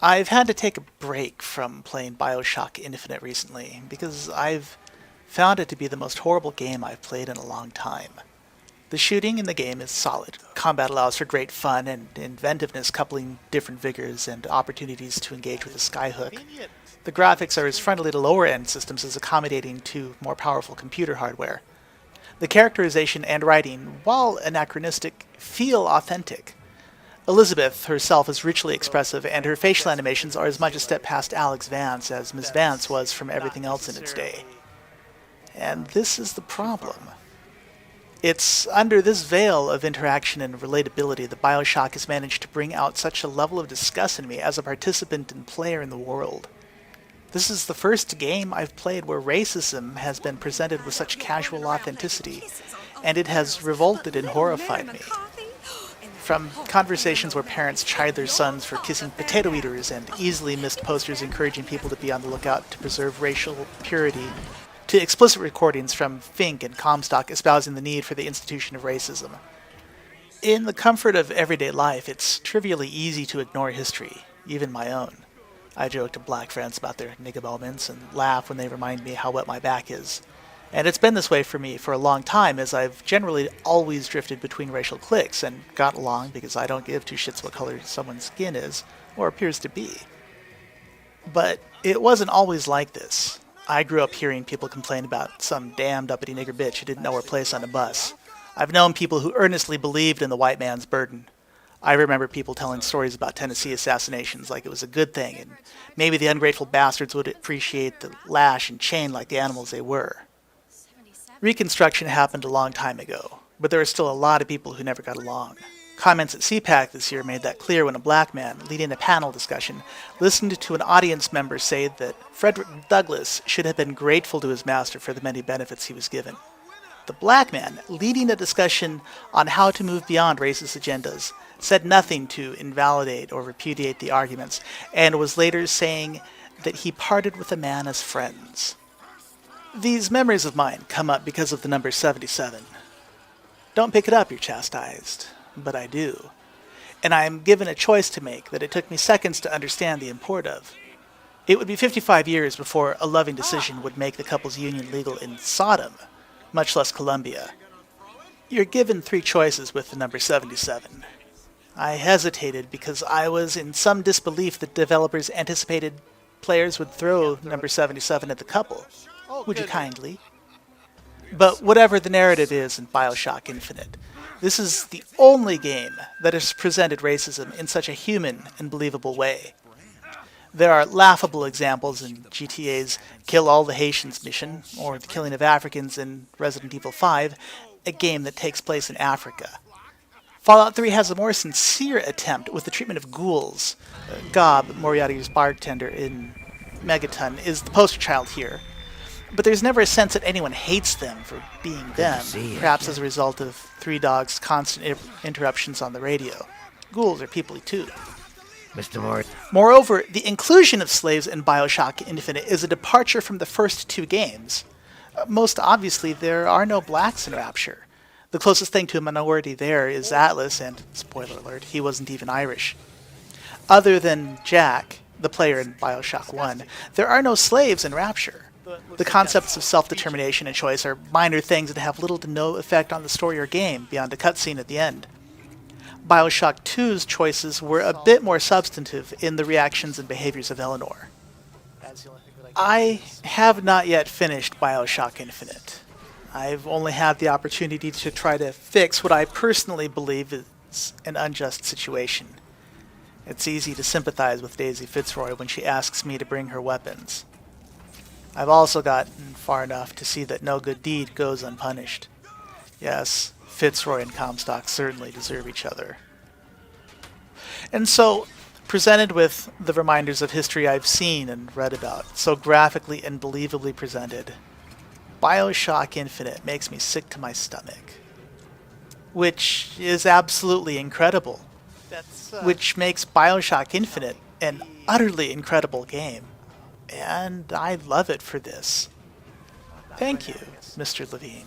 I've had to take a break from playing BioShock Infinite recently because I've found it to be the most horrible game I've played in a long time. The shooting in the game is solid. Combat allows for great fun and inventiveness, coupling different vigors and opportunities to engage with the skyhook. The graphics are as friendly to lower-end systems as accommodating to more powerful computer hardware. The characterization and writing, while anachronistic, feel authentic. Elizabeth herself is richly expressive, and her facial animations are as much a step past Alex Vance as Ms. Vance was from everything else in its day. And this is the problem. It's under this veil of interaction and relatability that BioShock has managed to bring out such a level of disgust in me as a participant and player in the world. This is the first game I've played where racism has been presented with such casual authenticity, and it has revolted and horrified me. From conversations where parents chide their sons for kissing potato eaters and easily missed posters encouraging people to be on the lookout to preserve racial purity, to explicit recordings from Fink and Comstock espousing the need for the institution of racism. In the comfort of everyday life, it's trivially easy to ignore history, even my own. I joke to black friends about their nigga moments and laugh when they remind me how wet my back is. And it's been this way for me for a long time, as I've generally always drifted between racial cliques and got along because I don't give two shits what color someone's skin is, or appears to be. But it wasn't always like this. I grew up hearing people complain about some damned uppity nigger bitch who didn't know her place on a bus. I've known people who earnestly believed in the white man's burden. I remember people telling stories about Tennessee assassinations like it was a good thing, and maybe the ungrateful bastards would appreciate the lash and chain like the animals they were. Reconstruction happened a long time ago, but there are still a lot of people who never got along. Comments at CPAC this year made that clear when a black man, leading a panel discussion, listened to an audience member say that Frederick Douglass should have been grateful to his master for the many benefits he was given. The black man, leading a discussion on how to move beyond racist agendas, said nothing to invalidate or repudiate the arguments, and was later saying that he parted with the man as friends. These memories of mine come up because of the number 77. Don't pick it up, you're chastised. But I do. And I am given a choice to make that it took me seconds to understand the import of. It would be 55 years before a loving decision would make the couple's union legal in Sodom, much less Colombia. You're given three choices with the number 77. I hesitated because I was in some disbelief that developers anticipated players would throw number 77 at the couple. Would you kindly? But whatever the narrative is in BioShock Infinite, this is the only game that has presented racism in such a human and believable way. There are laughable examples in GTA's Kill All the Haitians mission, or the killing of Africans in Resident Evil 5, a game that takes place in Africa. Fallout 3 has a more sincere attempt with the treatment of ghouls. Gob, Moriarty's bartender in Megaton, is the poster child here. But there's never a sense that anyone hates them for being them, perhaps as a result of Three Dogs' constant interruptions on the radio. Ghouls are people too. Mr. Moore. Moreover, the inclusion of slaves in BioShock Infinite is a departure from the first two games. Most obviously, there are no blacks in Rapture. The closest thing to a minority there is Atlas, and, spoiler alert, he wasn't even Irish. Other than Jack, the player in BioShock 1, there are no slaves in Rapture. The concepts of self-determination and choice are minor things that have little to no effect on the story or game, beyond a cutscene at the end. BioShock 2's choices were a bit more substantive in the reactions and behaviors of Eleanor. I have not yet finished BioShock Infinite. I've only had the opportunity to try to fix what I personally believe is an unjust situation. It's easy to sympathize with Daisy Fitzroy when she asks me to bring her weapons. I've also gotten far enough to see that no good deed goes unpunished. Yes, Fitzroy and Comstock certainly deserve each other. And so, presented with the reminders of history I've seen and read about, so graphically and believably presented, BioShock Infinite makes me sick to my stomach. Which is absolutely incredible. Which makes BioShock Infinite an utterly incredible game. And I love it for this. Thank you, Mr. Levine.